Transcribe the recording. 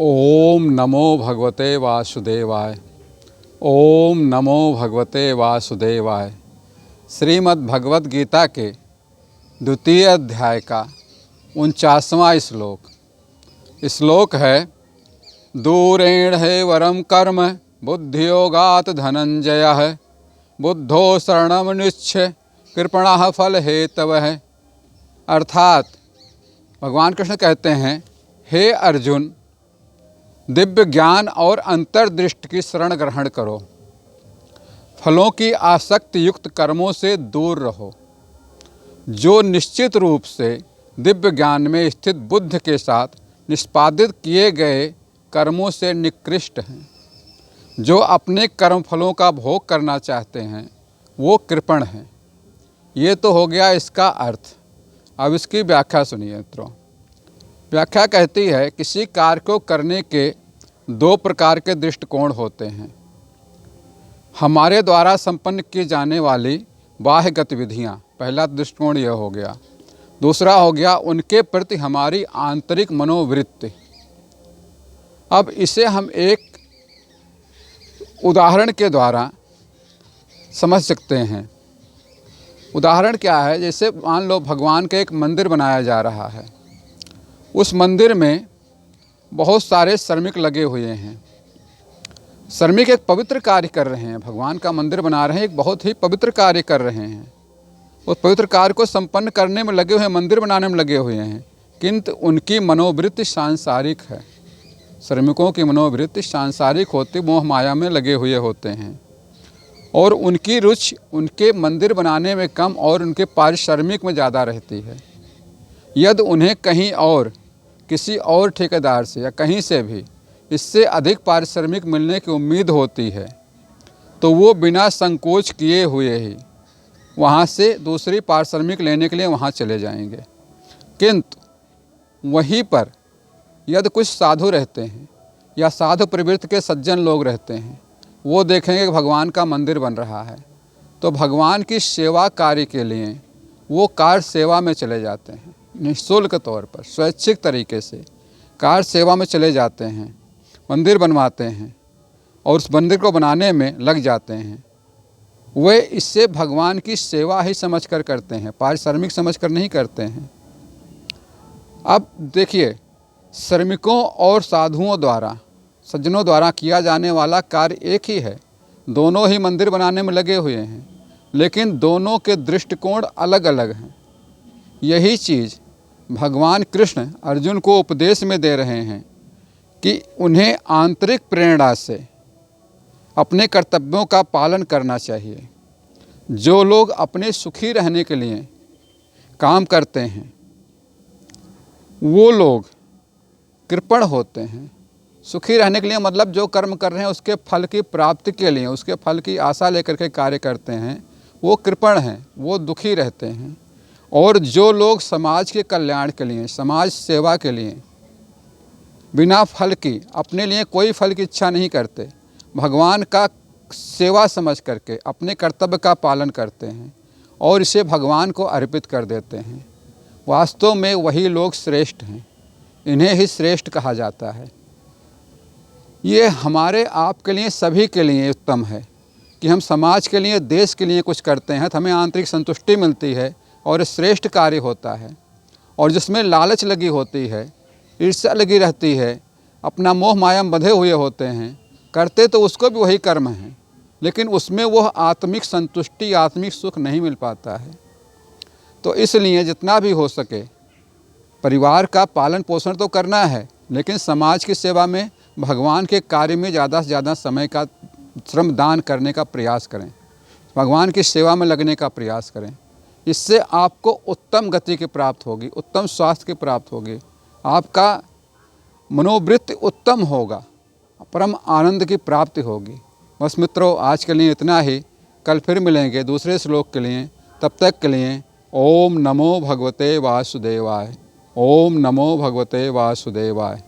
ओम नमो भगवते वासुदेवाय। ओम नमो भगवते वासुदेवाय। श्रीमद् भगवत गीता के द्वितीय अध्याय का 49वां श्लोक है। दूरेण है वरम कर्म बुद्धियोगात धनंजय बुद्धो शरणमनुच्छ कृपणः फल हेतवः। अर्थात भगवान कृष्ण कहते हैं, हे अर्जुन, दिव्य ज्ञान और अंतर्दृष्टि की शरण ग्रहण करो, फलों की आसक्ति युक्त कर्मों से दूर रहो, जो निश्चित रूप से दिव्य ज्ञान में स्थित बुद्धि के साथ निष्पादित किए गए कर्मों से निकृष्ट हैं। जो अपने कर्म फलों का भोग करना चाहते हैं वो कृपण हैं। ये तो हो गया इसका अर्थ। अब इसकी व्याख्या सुनिए मित्रों। व्याख्या कहती है, किसी कार्य को करने के दो प्रकार के दृष्टिकोण होते हैं। हमारे द्वारा संपन्न की जाने वाली बाह्य गतिविधियाँ, पहला दृष्टिकोण यह हो गया। दूसरा हो गया उनके प्रति हमारी आंतरिक मनोवृत्ति। अब इसे हम एक उदाहरण के द्वारा समझ सकते हैं। उदाहरण क्या है? जैसे मान लो भगवान का एक मंदिर बनाया जा रहा है। उस मंदिर में बहुत सारे श्रमिक लगे हुए हैं। श्रमिक एक पवित्र कार्य कर रहे हैं, भगवान का मंदिर बना रहे हैं, एक बहुत ही पवित्र कार्य कर रहे हैं। उस पवित्र कार्य को संपन्न करने में लगे हुए हैं, मंदिर बनाने में लगे हुए हैं, किंतु उनकी मनोवृत्ति सांसारिक है। श्रमिकों की मनोवृत्ति सांसारिक होती, मोह माया में लगे हुए होते हैं और उनकी रुचि उनके मंदिर बनाने में कम और उनके पारिश्रमिक में ज़्यादा रहती है। यदि उन्हें कहीं और किसी और ठेकेदार से या कहीं से भी इससे अधिक पारिश्रमिक मिलने की उम्मीद होती है तो वो बिना संकोच किए हुए ही वहाँ से दूसरी पारिश्रमिक लेने के लिए वहाँ चले जाएंगे। किंतु वहीं पर यदि कुछ साधु रहते हैं या साधु प्रवृत्ति के सज्जन लोग रहते हैं, वो देखेंगे कि भगवान का मंदिर बन रहा है तो भगवान की सेवा कार्य के लिए वो कार सेवा में चले जाते हैं। निःशुल्क तौर पर स्वैच्छिक तरीके से कार सेवा में चले जाते हैं, मंदिर बनवाते हैं और उस मंदिर को बनाने में लग जाते हैं। वे इससे भगवान की सेवा ही समझकर करते हैं, पारिश्रमिक समझकर नहीं करते हैं। अब देखिए, श्रमिकों और साधुओं द्वारा, सज्जनों द्वारा किया जाने वाला कार्य एक ही है। दोनों ही मंदिर बनाने में लगे हुए हैं, लेकिन दोनों के दृष्टिकोण अलग अलग हैं। यही चीज़ भगवान कृष्ण अर्जुन को उपदेश में दे रहे हैं कि उन्हें आंतरिक प्रेरणा से अपने कर्तव्यों का पालन करना चाहिए। जो लोग अपने सुखी रहने के लिए काम करते हैं वो लोग कृपण होते हैं। सुखी रहने के लिए मतलब जो कर्म कर रहे हैं उसके फल की प्राप्ति के लिए, उसके फल की आशा लेकर के कार्य करते हैं, वो कृपण हैं, वो दुखी रहते हैं। और जो लोग समाज के कल्याण के लिए, समाज सेवा के लिए बिना फल की, अपने लिए कोई फल की इच्छा नहीं करते, भगवान का सेवा समझ करके अपने कर्तव्य का पालन करते हैं और इसे भगवान को अर्पित कर देते हैं, वास्तव में वही लोग श्रेष्ठ हैं। इन्हें ही श्रेष्ठ कहा जाता है। ये हमारे आपके लिए, सभी के लिए उत्तम है कि हम समाज के लिए, देश के लिए कुछ करते हैं तो हमें आंतरिक संतुष्टि मिलती है और श्रेष्ठ कार्य होता है। और जिसमें लालच लगी होती है, ईर्ष्या लगी रहती है, अपना मोह माया में बंधे हुए होते हैं, करते तो उसको भी वही कर्म है, लेकिन उसमें वह आत्मिक संतुष्टि, आत्मिक सुख नहीं मिल पाता है। तो इसलिए जितना भी हो सके परिवार का पालन पोषण तो करना है, लेकिन समाज की सेवा में, भगवान के कार्य में ज़्यादा से ज़्यादा समय का श्रम दान करने का प्रयास करें, भगवान की सेवा में लगने का प्रयास करें। इससे आपको उत्तम गति की प्राप्त होगी, उत्तम स्वास्थ्य की प्राप्त होगी, आपका मनोवृत्ति उत्तम होगा, परम आनंद की प्राप्ति होगी। बस मित्रों, आज के लिए इतना ही। कल फिर मिलेंगे दूसरे श्लोक के लिए। तब तक के लिए ओम नमो भगवते वासुदेवाय। ओम नमो भगवते वासुदेवाय।